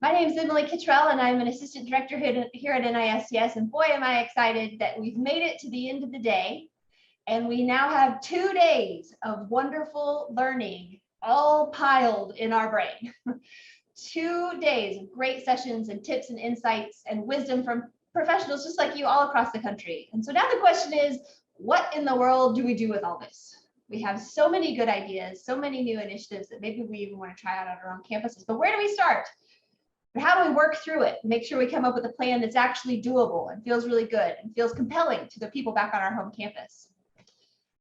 My name is Emily Kittrell, and I'm an assistant director here at NISTS. And boy, am I excited that we've made it to the end of the day. And we now have 2 days of wonderful learning all piled in our brain. 2 days of great sessions and tips and insights and wisdom from professionals just like you all across the country. And so now the question is, what in the world do we do with all this? We have so many good ideas, so many new initiatives that maybe we even want to try out on our own campuses. But where do we start? How do we work through it? Make sure we come up with a plan that's actually doable and feels really good and feels compelling to the people back on our home campus.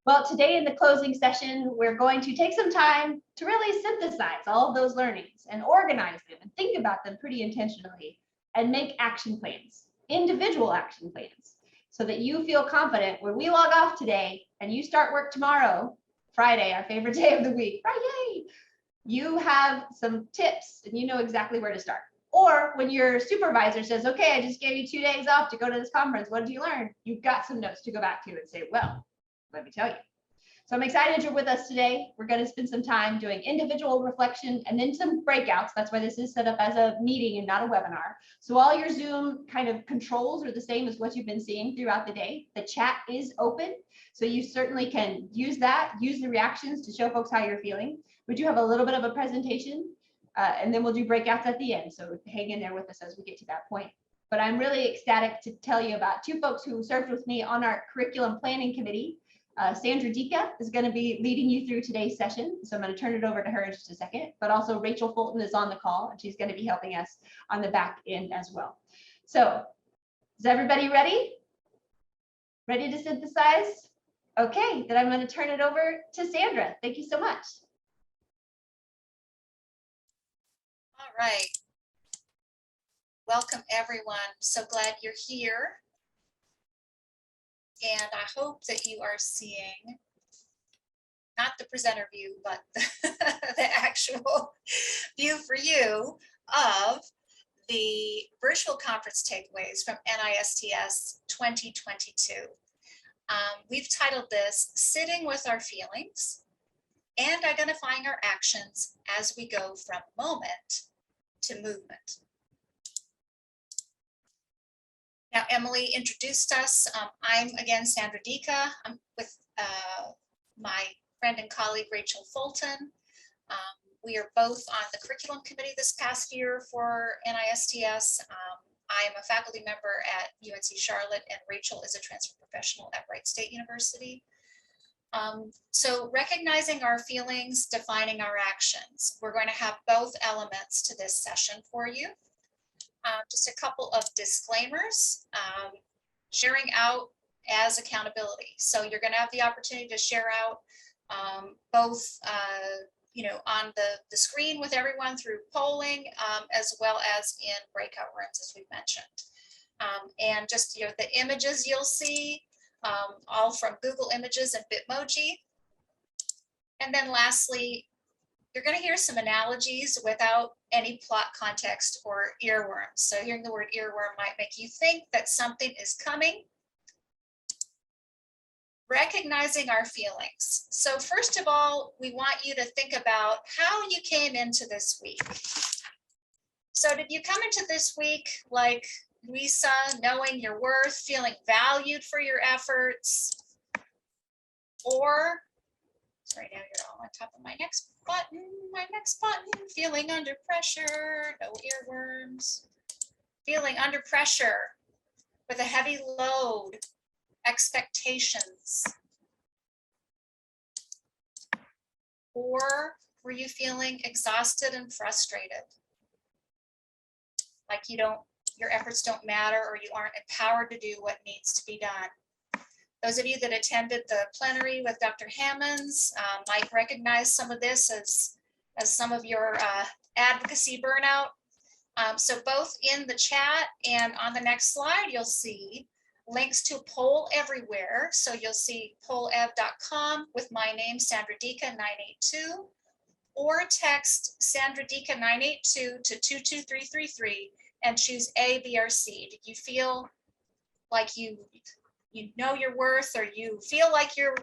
Well, today in the closing session, we're going to take some time to really synthesize all of those learnings and organize them and think about them pretty intentionally and make action plans, individual action plans, so that you feel confident when we log off today and you start work tomorrow, Friday, our favorite day of the week, Friday, you have some tips and you know exactly where to start. Or when your supervisor says, okay, I just gave you 2 days off to go to this conference, what did you learn? You've got some notes to go back to and say, well, let me tell you. So I'm excited you're with us today. We're going to spend some time doing individual reflection and then some breakouts. That's why this is set up as a meeting and not a webinar. So all your Zoom kind of controls are the same as what you've been seeing throughout the day. The chat is open, so you certainly can use that, use the reactions to show folks how you're feeling. We do have a little bit of a presentation, and then we'll do breakouts at the end. So hang in there with us as we get to that point. But I'm really ecstatic to tell you about 2 folks who served with me on our curriculum planning committee. Sandra Dika is going to be leading you through today's session. So I'm going to turn it over to her in just a second, but also Rachel Fulton is on the call and she's going to be helping us on the back end as well. So is everybody ready? Ready to synthesize? Okay, then I'm going to turn it over to Sandra. Thank you so much. All right. Welcome, everyone. So glad you're here. And I hope that you are seeing not the presenter view, but the actual view for you of the virtual conference takeaways from NISTS 2022. We've titled this Sitting with Our Feelings and Identifying Our Actions as we go from moment to movement. Now, Emily introduced us. I'm again Sandra Dika. I'm with my friend and colleague Rachel Fulton. We are both on the curriculum committee this past year for NISTS. I am a faculty member at UNC Charlotte, and Rachel is a transfer professional at Wright State University. So recognizing our feelings, defining our actions. We're going to have both elements to this session for you. Just a couple of disclaimers. Sharing out as accountability. So you're going to have the opportunity to share out both on the screen with everyone through polling, as well as in breakout rooms, as we've mentioned. And just the images you'll see, all from Google Images and Bitmoji. And then lastly, you're going to hear some analogies without any plot context or earworms. So hearing the word earworm might make you think that something is coming. Recognizing our feelings. So first of all, we want you to think about how you came into this week. So did you come into this week like Lisa, knowing your worth, feeling valued for your efforts? Or, sorry, now you're all on top of my next button, feeling under pressure, no earworms. Feeling under pressure with a heavy load, expectations. Or were you feeling exhausted and frustrated? Like your efforts don't matter, or you aren't empowered to do what needs to be done. Those of you that attended the plenary with Dr. Hammonds might recognize some of this as some of your advocacy burnout. So both in the chat and on the next slide, you'll see links to Poll Everywhere. So you'll see pollev.com with my name, Sandra Dika 982, or text Sandra Dika 982 to 22333 and choose A, B, or C. Did you feel like you know your worth, or you feel like your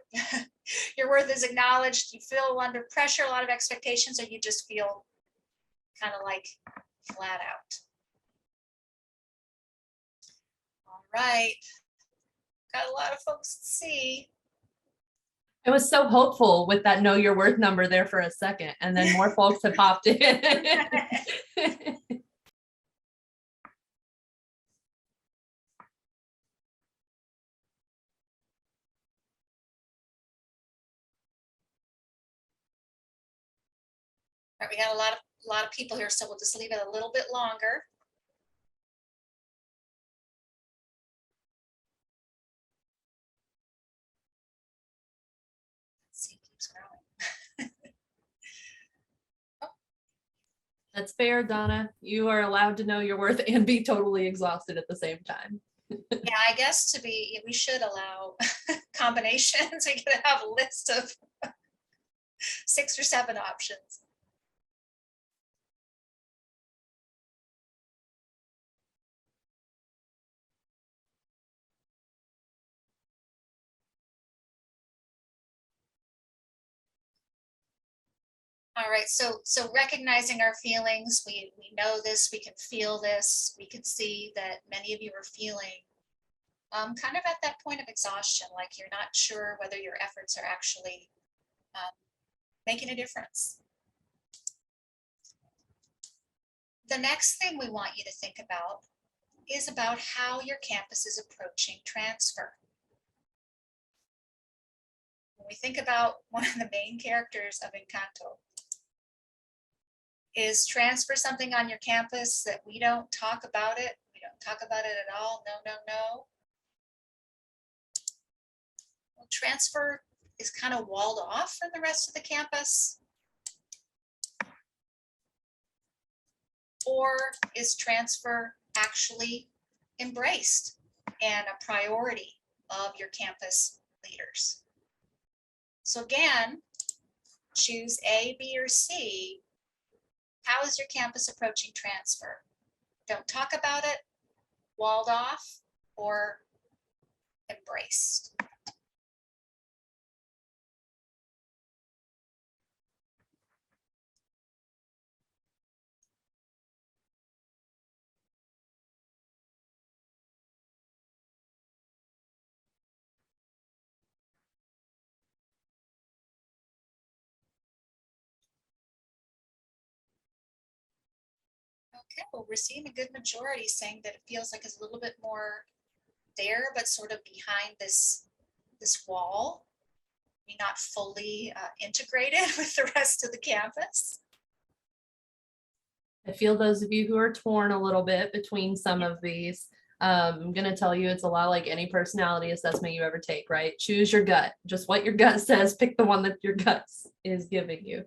worth is acknowledged? You feel under pressure, a lot of expectations, or you just feel kind of like flat out. All right. Got a lot of folks to see. I was so hopeful with that know your worth number there for a second, and then more folks have popped in. All right, we got a lot of people here, so we'll just leave it a little bit longer. Let's see, it keeps growing. That's fair, Donna. You are allowed to know your worth and be totally exhausted at the same time. Yeah, I guess we should allow combinations. We could have a list of 6 or 7 options. All right, so recognizing our feelings, we know this, we can feel this, we can see that many of you are feeling kind of at that point of exhaustion, like you're not sure whether your efforts are actually making a difference. The next thing we want you to think about is about how your campus is approaching transfer. When we think about one of the main characters of Encanto, is transfer something on your campus that we don't talk about it? We don't talk about it at all? No, no, no. Well, transfer is kind of walled off from the rest of the campus. Or is transfer actually embraced and a priority of your campus leaders? So again, choose A, B, or C. How is your campus approaching transfer? Don't talk about it, walled off, or embraced. Okay, well, we're seeing a good majority saying that it feels like it's a little bit more there, but sort of behind this wall, not fully integrated with the rest of the campus. I feel those of you who are torn a little bit between some of these. I'm going to tell you it's a lot like any personality assessment you ever take, right? Choose your gut, just what your gut says, pick the one that your gut is giving you.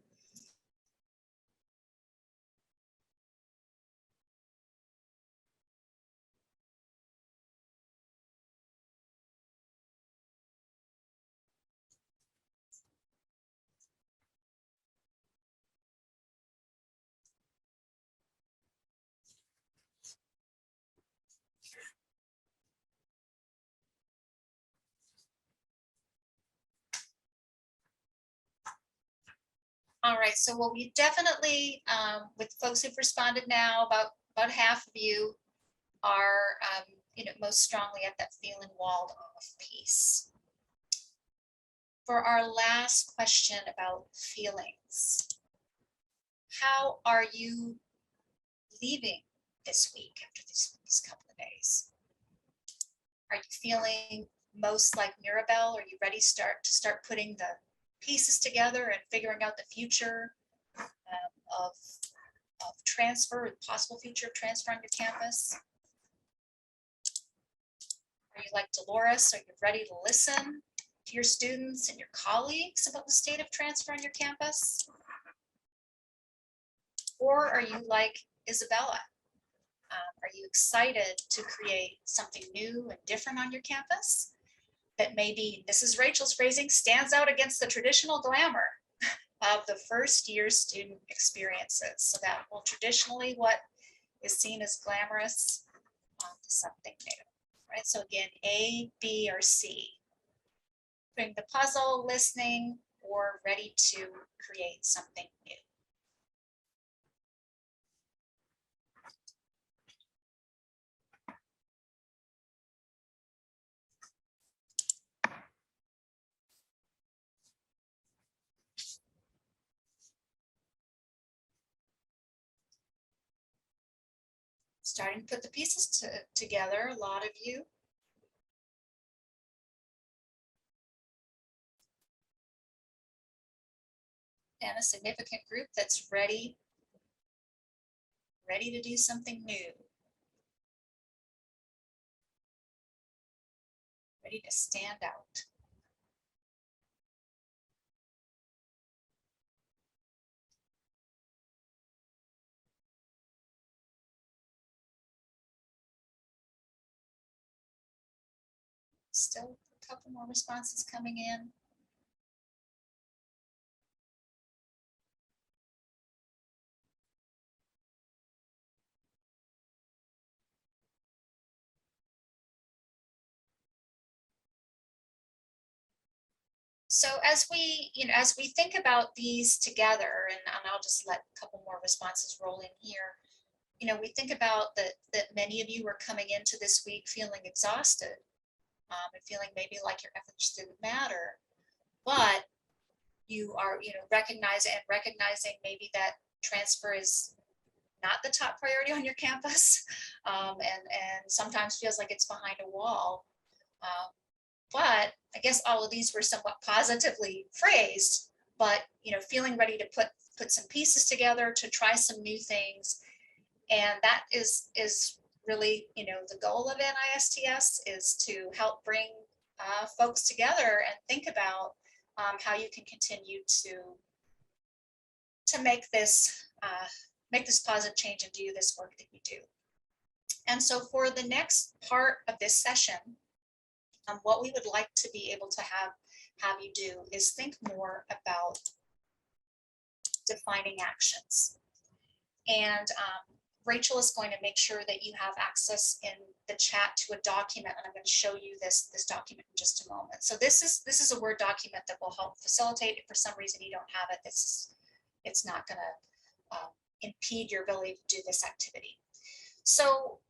All right, so what we definitely, with folks who've responded now, about half of you are, most strongly at that feeling walled off piece. For our last question about feelings, how are you leaving this week after these couple of days? Are you feeling most like Mirabelle? Are you ready to start putting the pieces together and figuring out the future of transfer, the possible future of transfer on your campus? Are you like Dolores? Are you ready to listen to your students and your colleagues about the state of transfer on your campus? Or are you like Isabella? Are you excited to create something new and different on your campus that maybe, this is Rachel's phrasing, stands out against the traditional glamour of the first year student experiences? So that will traditionally what is seen as glamorous to something new, right? So again, A, B, or C. Bring the puzzle, listening, or ready to create something new. Starting to put the pieces together, a lot of you. And a significant group that's ready to do something new. Ready to stand out. Still a couple more responses coming in. So as we think about these together, and I'll just let a couple more responses roll in here. We think about that many of you are coming into this week feeling exhausted, and feeling maybe like your efforts didn't matter, but you are, recognizing maybe that transfer is not the top priority on your campus, and sometimes feels like it's behind a wall. But I guess all of these were somewhat positively phrased, but feeling ready to put some pieces together to try some new things. And that is really, the goal of NISTS is to help bring folks together and think about how you can continue to make this positive change and do this work that you do. And so for the next part of this session, what we would like to be able to have you do is think more about defining actions. And Rachel is going to make sure that you have access in the chat to a document, and I'm going to show you this document in just a moment. So this is a Word document that will help facilitate. If for some reason you don't have it, it's not going to impede your ability to do this activity. So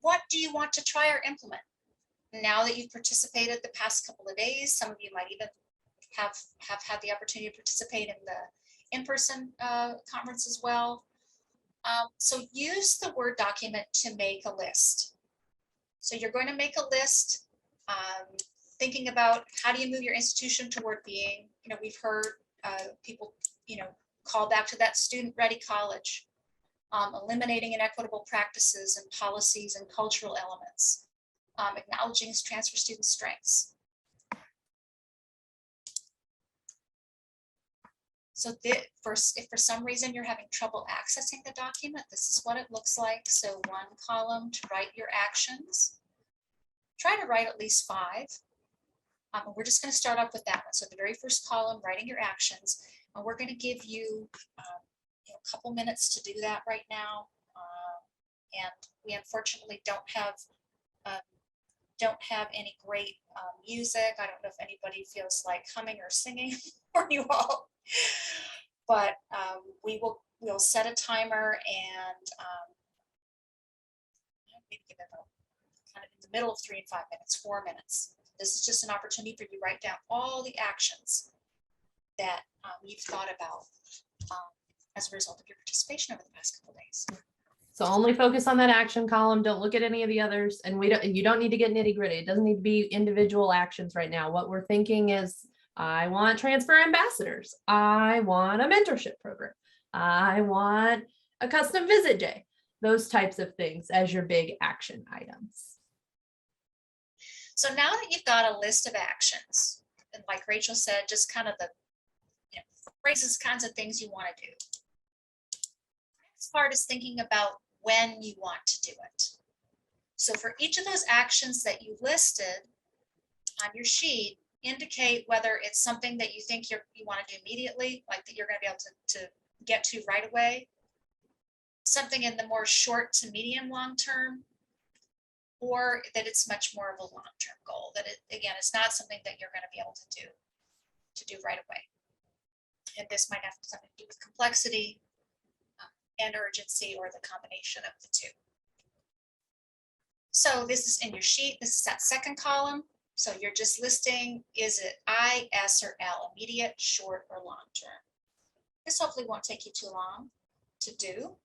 what do you want to try or implement now that you've participated the past couple of days? Some of you might even have had the opportunity to participate in the in-person conference as well. So use the Word document to make a list. So you're going to make a list, thinking about how do you move your institution toward being, we've heard people, call back to that student-ready college, eliminating inequitable practices and policies and cultural elements, acknowledging transfer student strengths. So if for some reason you're having trouble accessing the document, this is what it looks like. So one column to write your actions. Try to write at least 5. We're just going to start off with that one. So the very first column, writing your actions. And we're going to give you a couple minutes to do that right now. And we unfortunately don't have any great music. I don't know if anybody feels like humming or singing for you all. But we'll set a timer and maybe give it kind of in the middle of 3 and 5 minutes, 4 minutes. This is just an opportunity for you to write down all the actions that you've thought about as a result of your participation over the past couple of days. So only focus on that action column. Don't look at any of the others. And you don't need to get nitty gritty. It doesn't need to be individual actions right now. What we're thinking is, I want transfer ambassadors. I want a mentorship program. I want a custom visit day. Those types of things as your big action items. So now that you've got a list of actions, and like Rachel said, just kind of the phrases, kinds of things you want to do. Next part is thinking about when you want to do it. So for each of those actions that you listed on your sheet, indicate whether it's something that you think you want to do immediately, like that you're going to be able to get to right away, something in the more short to medium long term, or that it's much more of a long-term goal, that again, it's not something that you're going to be able to do right away. And this might have something to do with complexity and urgency, or the combination of the two. So this is in your sheet. This is that second column. So you're just listing, is it I, S, or L, immediate, short, or long term? This hopefully won't take you too long to do.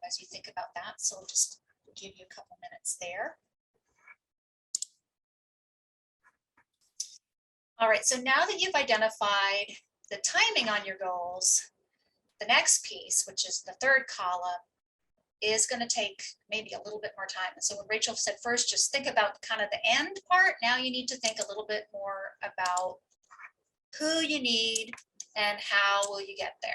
as you think about that. So we'll just give you a couple minutes there. All right, so now that you've identified the timing on your goals, the next piece, which is the third column, is going to take maybe a little bit more time. And so when Rachel said first, just think about kind of the end part, now you need to think a little bit more about who you need and how will you get there.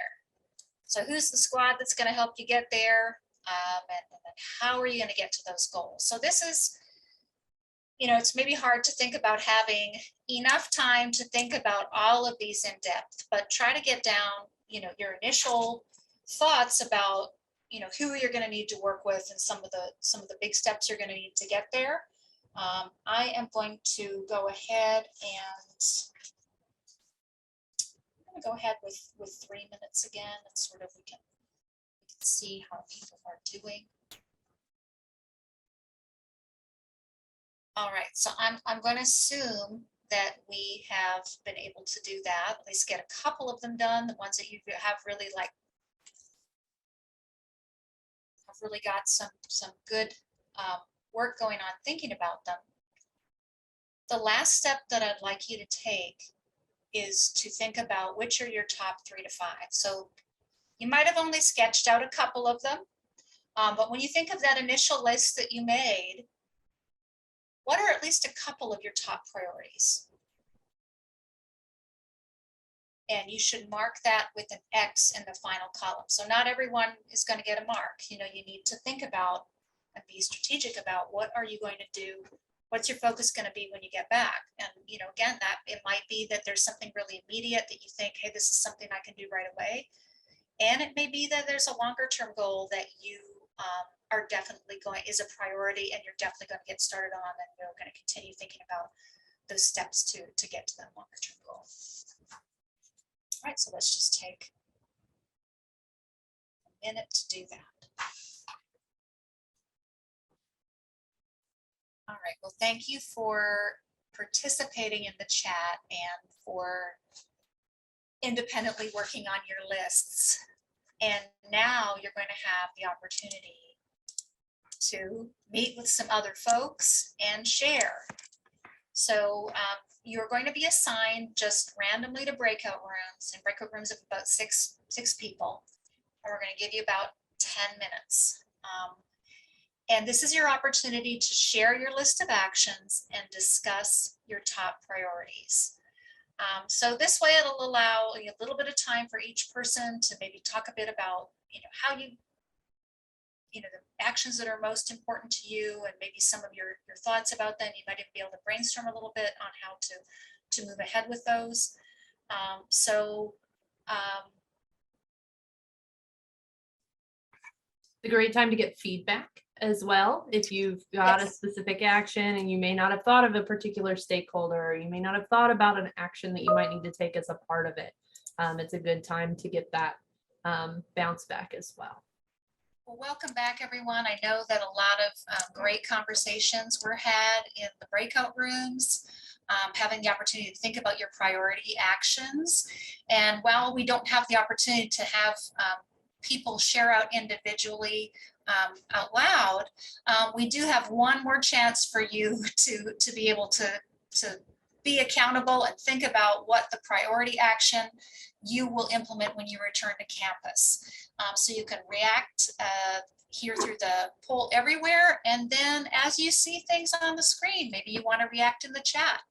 So who's the squad that's going to help you get there? And then how are you going to get to those goals? So this is, you know, it's maybe hard to think about having enough time to think about all of these in depth, but try to get down, you know, your initial thoughts about, you know, who you're going to need to work with and some of the big steps you're going to need to get there. I am going to go ahead and I'm going to go ahead with 3 minutes again, and sort of we can see how people are doing. All right, so I'm going to assume that we have been able to do that, at least get a couple of them done, the ones that you have really like, have really got some good work going on thinking about them. The last step that I'd like you to take is to think about which are your top 3 to 5. So you might have only sketched out a couple of them, but when you think of that initial list that you made, what are at least a couple of your top priorities? And you should mark that with an X in the final column. So not everyone is going to get a mark. You know, you need to think about and be strategic about what are you going to do? What's your focus going to be when you get back? And, you know, again, that it might be that there's something really immediate that you think, hey, this is something I can do right away. And it may be that there's a longer term goal that you are definitely going, is a priority, and you're definitely going to get started on, and you're going to continue thinking about those steps to get to that longer term goal. All right, so let's just take a minute to do that. All right, well, thank you for participating in the chat and for independently working on your lists. And now you're going to have the opportunity to meet with some other folks and share. So you're going to be assigned just randomly to breakout rooms, and breakout rooms of about six people. And we're going to give you about 10 minutes. And this is your opportunity to share your list of actions and discuss your top priorities. So this way it'll allow a little bit of time for each person to maybe talk a bit about, you know, how you know, the actions that are most important to you, and maybe some of your thoughts about them. You might even be able to brainstorm a little bit on how to move ahead with those. A great time to get feedback as well. If you've got a specific action and you may not have thought of a particular stakeholder, or you may not have thought about an action that you might need to take as a part of it, it's a good time to get that bounce back as well. Well, welcome back, everyone. I know that a lot of great conversations were had in the breakout rooms, having the opportunity to think about your priority actions. And while we don't have the opportunity to have people share out individually out loud, we do have one more chance for you to be able to be accountable and think about what the priority action you will implement when you return to campus. So you can react here through the poll everywhere, and then as you see things on the screen, maybe you want to react in the chat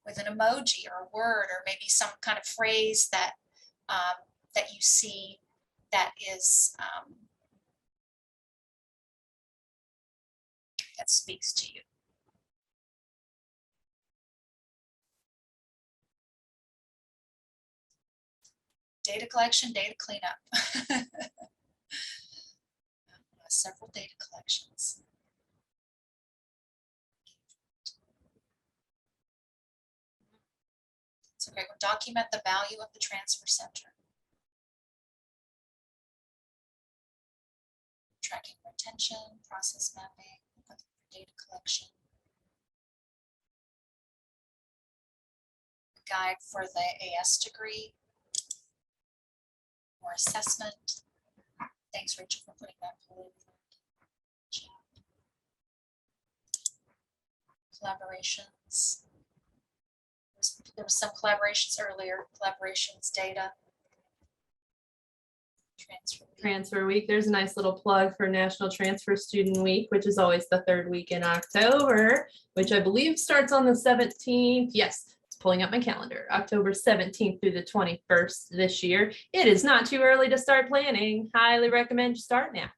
with an emoji or a word, or maybe some kind of phrase that that you see that is that speaks to you. Data collection, data cleanup. Several data collections. So great, we'll document the value of the transfer center. Tracking retention, process mapping, data collection. Guide for the AS degree, or assessment. Thanks, Rachel, for putting that poll in the chat. Collaborations. There was some collaborations earlier, collaborations data. Transfer week. There's a nice little plug for National Transfer Student Week, which is always the third week in October, which I believe starts on the 17th. Yes, it's pulling up my calendar. October 17th through the 21st this year. It is not too early to start planning. Highly recommend you start now.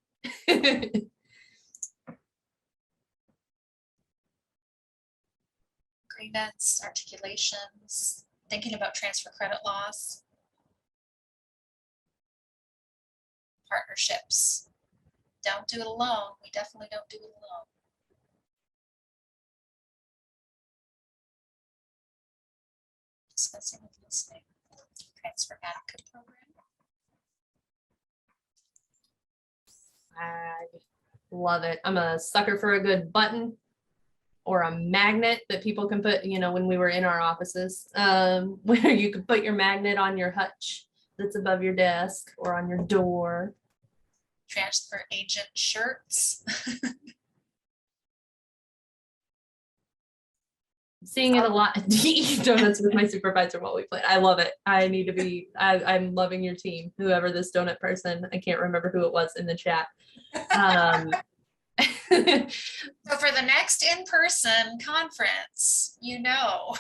Agreements, articulations, thinking about transfer credit laws. Partnerships. Don't do it alone. We definitely don't do it alone. Discussing with listening. Transfer advocate program. I love it. I'm a sucker for a good button or a magnet that people can put, you know, when we were in our offices, where you could put your magnet on your hutch that's above your desk or on your door. Transfer agent shirts. Seeing it a lot. Eat donuts with my supervisor while we play. I love it. I need to be, I'm loving your team, whoever this donut person, I can't remember who it was in the chat. So for the next in-person conference, you know.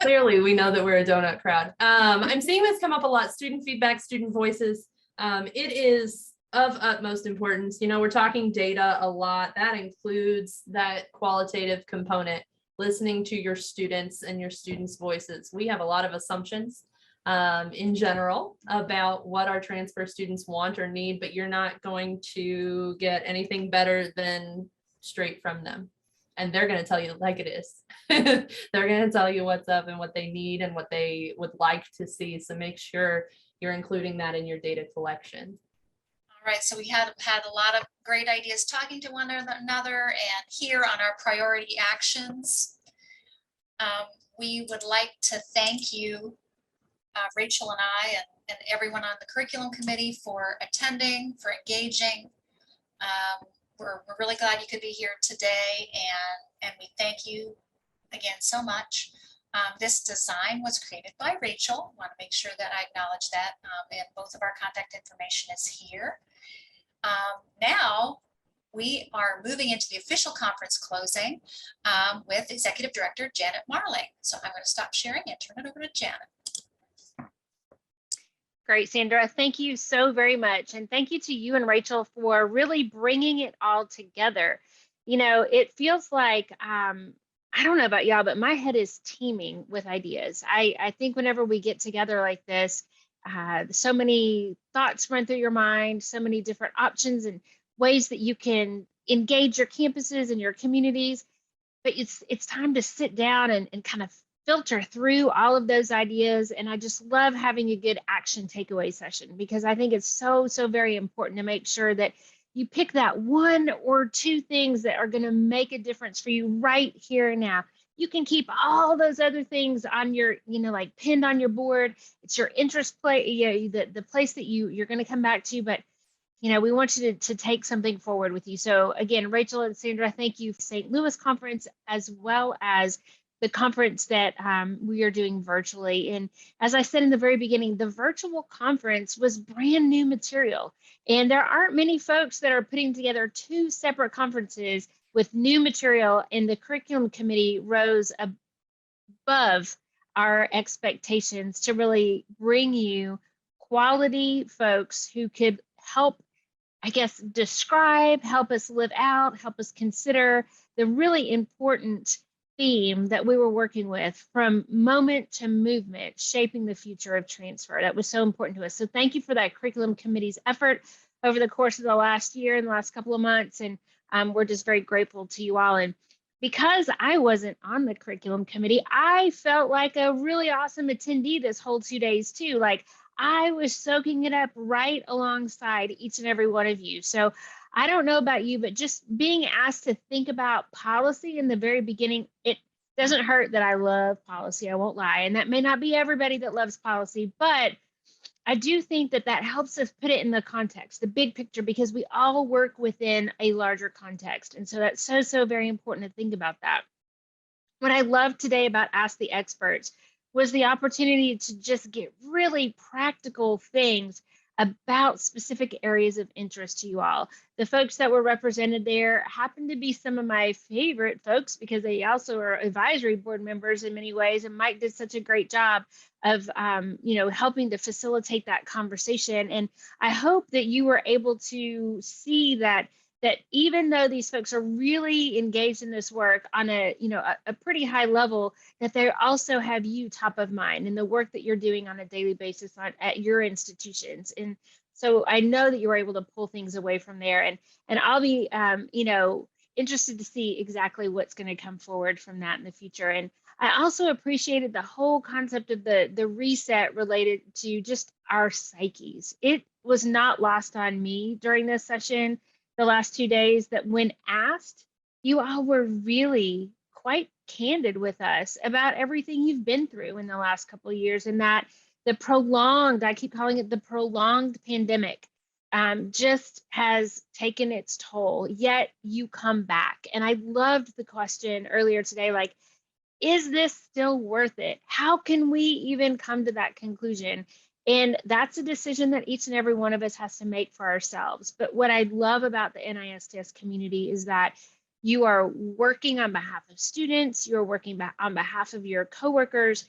Clearly, we know that we're a donut crowd. I'm seeing this come up a lot, student feedback, student voices. It is of utmost importance. You know, we're talking data a lot. That includes that qualitative component, listening to your students and your students' voices. We have a lot of assumptions in general about what our transfer students want or need, but you're not going to get anything better than straight from them. And they're going to tell you like it is. They're going to tell you what's up and what they need and what they would like to see. So make sure you're including that in your data collection. All right, so we had a lot of great ideas talking to one another, and here on our priority actions, we would like to thank you, Rachel and I, and everyone on the curriculum committee for attending, for engaging. We're really glad you could be here today, and we thank you again so much. This design was created by Rachel. I want to make sure that I acknowledge that, and both of our contact information is here. Now we are moving into the official conference closing with Executive Director Janet Marling. So I'm going to stop sharing and turn it over to Janet. Great, Sandra. Thank you so very much. And thank you to you and Rachel for really bringing it all together. You know, it feels like, I don't know about y'all, but my head is teeming with ideas. I think whenever we get together like this, so many thoughts run through your mind, so many different options and ways that you can engage your campuses and your communities. But it's time to sit down and kind of filter through all of those ideas. And I just love having a good action takeaway session, because I think it's so very important to make sure that you pick that one or two things that are going to make a difference for you right here and now. You can keep all those other things on your, you know, like pinned on your board. It's your interest play, you know, the place that you're going to come back to. But, you know, we want you to take something forward with you. So again, Rachel and Sandra, thank you for St. Louis conference, as well as the conference that we are doing virtually. And as I said in the very beginning, the virtual conference was brand new material. And there aren't many folks that are putting together two separate conferences with new material, and the curriculum committee rose above our expectations to really bring you quality folks who could help, I guess, describe, help us live out, help us consider the really important theme that we were working with, from moment to movement, shaping the future of transfer. That was so important to us. So thank you for that curriculum committee's effort over the course of the last year and the last couple of months. And we're just very grateful to you all. And because I wasn't on the curriculum committee, I felt like a really awesome attendee this whole 2 days too. Like, I was soaking it up right alongside each and every one of you. So I don't know about you, but just being asked to think about policy in the very beginning, it doesn't hurt that I love policy, I won't lie. And that may not be everybody that loves policy, but I do think that that helps us put it in the context, the big picture, because we all work within a larger context. And so that's so, so very important to think about that. What I loved today about Ask the Experts was the opportunity to just get really practical things about specific areas of interest to you all. The folks that were represented there happen to be some of my favorite folks because they also are advisory board members in many ways. And Mike did such a great job of, helping to facilitate that conversation. And I hope that you were able to see that even though these folks are really engaged in this work on a pretty high level, that they also have you top of mind in the work that you're doing on a daily basis at your institutions. And so I know that you were able to pull things away from there, and I'll be interested to see exactly what's going to come forward from that in the future. And I also appreciated the whole concept of the reset related to just our psyches. It was not lost on me during this session the last 2 days that when asked, you all were really quite candid with us about everything you've been through in the last couple of years, and that I keep calling it the prolonged pandemic, just has taken its toll, yet you come back. And I loved the question earlier today, like, is this still worth it? How can we even come to that conclusion? And that's a decision that each and every one of us has to make for ourselves. But what I love about the NISTS community is that you are working on behalf of students, you're working on behalf of your coworkers,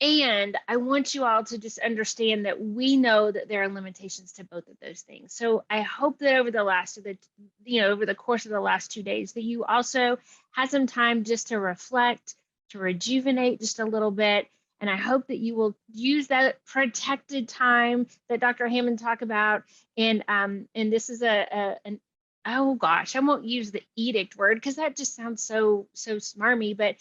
and I want you all to just understand that we know that there are limitations to both of those things. So I hope that over the course of the last 2 days, that you also had some time just to reflect, to rejuvenate just a little bit. And I hope that you will use that protected time that Dr. Hammond talked about. And this is oh gosh, I won't use the edict word because that just sounds so smarmy. But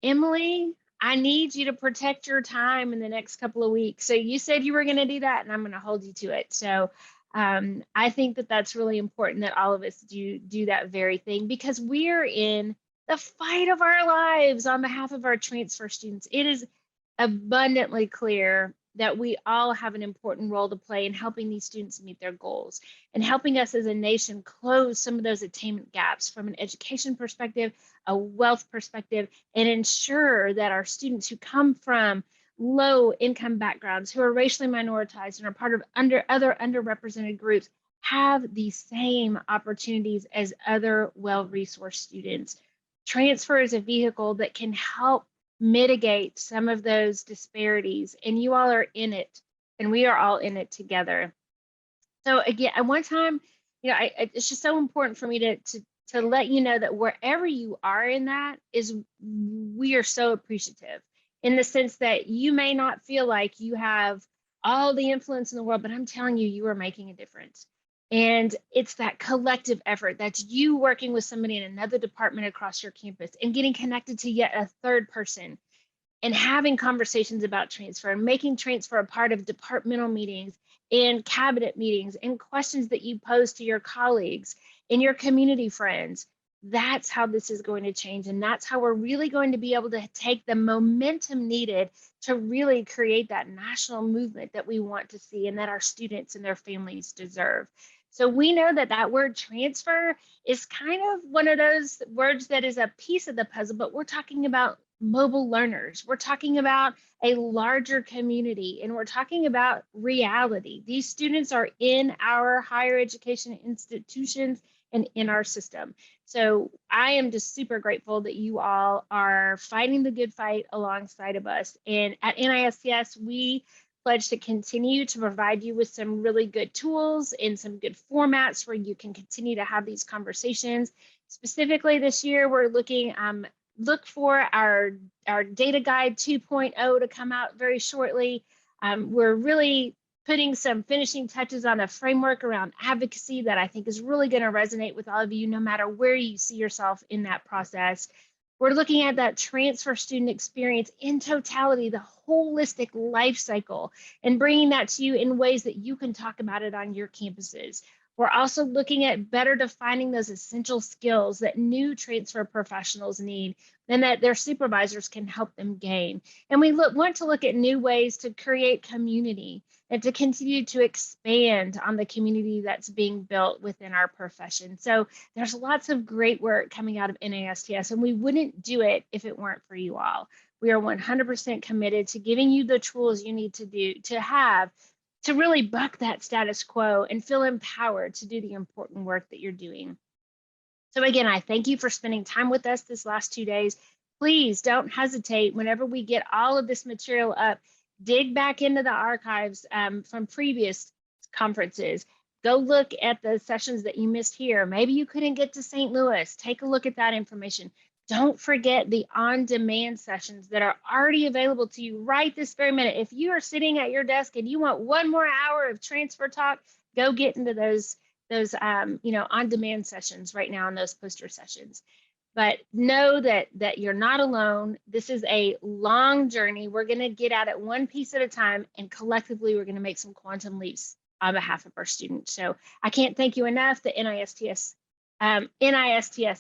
Emily, I need you to protect your time in the next couple of weeks. So you said you were going to do that, and I'm going to hold you to it. So I think that that's really important that all of us do that very thing, because we're in the fight of our lives on behalf of our transfer students. It is abundantly clear that we all have an important role to play in helping these students meet their goals and helping us as a nation close some of those attainment gaps from an education perspective, a wealth perspective, and ensure that our students who come from low income backgrounds, who are racially minoritized and are part of other underrepresented groups, have the same opportunities as other well-resourced students. Transfer is a vehicle that can help mitigate some of those disparities, and you all are in it, and we are all in it together. So again, at one time, it's just so important for me to let you know that wherever you are in that we are so appreciative, in the sense that you may not feel like you have all the influence in the world, but I'm telling you, you are making a difference. And it's that collective effort. That's you working with somebody in another department across your campus and getting connected to yet a third person and having conversations about transfer and making transfer a part of departmental meetings and cabinet meetings and questions that you pose to your colleagues and your community friends. That's how this is going to change. And that's how we're really going to be able to take the momentum needed to really create that national movement that we want to see and that our students and their families deserve. So we know that word transfer is kind of one of those words that is a piece of the puzzle, but we're talking about mobile learners. We're talking about a larger community, and we're talking about reality. These students are in our higher education institutions and in our system. So I am just super grateful that you all are fighting the good fight alongside of us. And at NISTS, we pledge to continue to provide you with some really good tools and some good formats where you can continue to have these conversations. Specifically this year, we're looking, look for our data guide 2.0 to come out very shortly. We're really putting some finishing touches on a framework around advocacy that I think is really going to resonate with all of you, no matter where you see yourself in that process. We're looking at that transfer student experience in totality, the holistic life cycle, and bringing that to you in ways that you can talk about it on your campuses. We're also looking at better defining those essential skills that new transfer professionals need and that their supervisors can help them gain. And we want to look at new ways to create community and to continue to expand on the community that's being built within our profession. So there's lots of great work coming out of NISTS, and we wouldn't do it if it weren't for you all. We are 100% committed to giving you the tools you need to really buck that status quo and feel empowered to do the important work that you're doing. So again, I thank you for spending time with us this last 2 days. Please don't hesitate whenever we get all of this material up, dig back into the archives from previous conferences. Go look at the sessions that you missed here. Maybe you couldn't get to St. Louis. Take a look at that information. Don't forget the on-demand sessions that are already available to you right this very minute. If you are sitting at your desk and you want one more hour of transfer talk, go get into those on-demand sessions right now in those poster sessions. But know that you're not alone. This is a long journey. We're going to get at it one piece at a time, and collectively we're going to make some quantum leaps on behalf of our students. So I can't thank you enough. The NISTS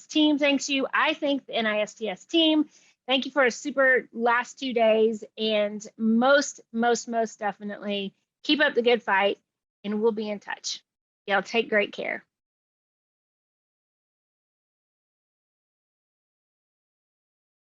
team thanks you. I thank the NISTS team. Thank you for a super last 2 days, and most definitely keep up the good fight, and we'll be in touch. Y'all take great care.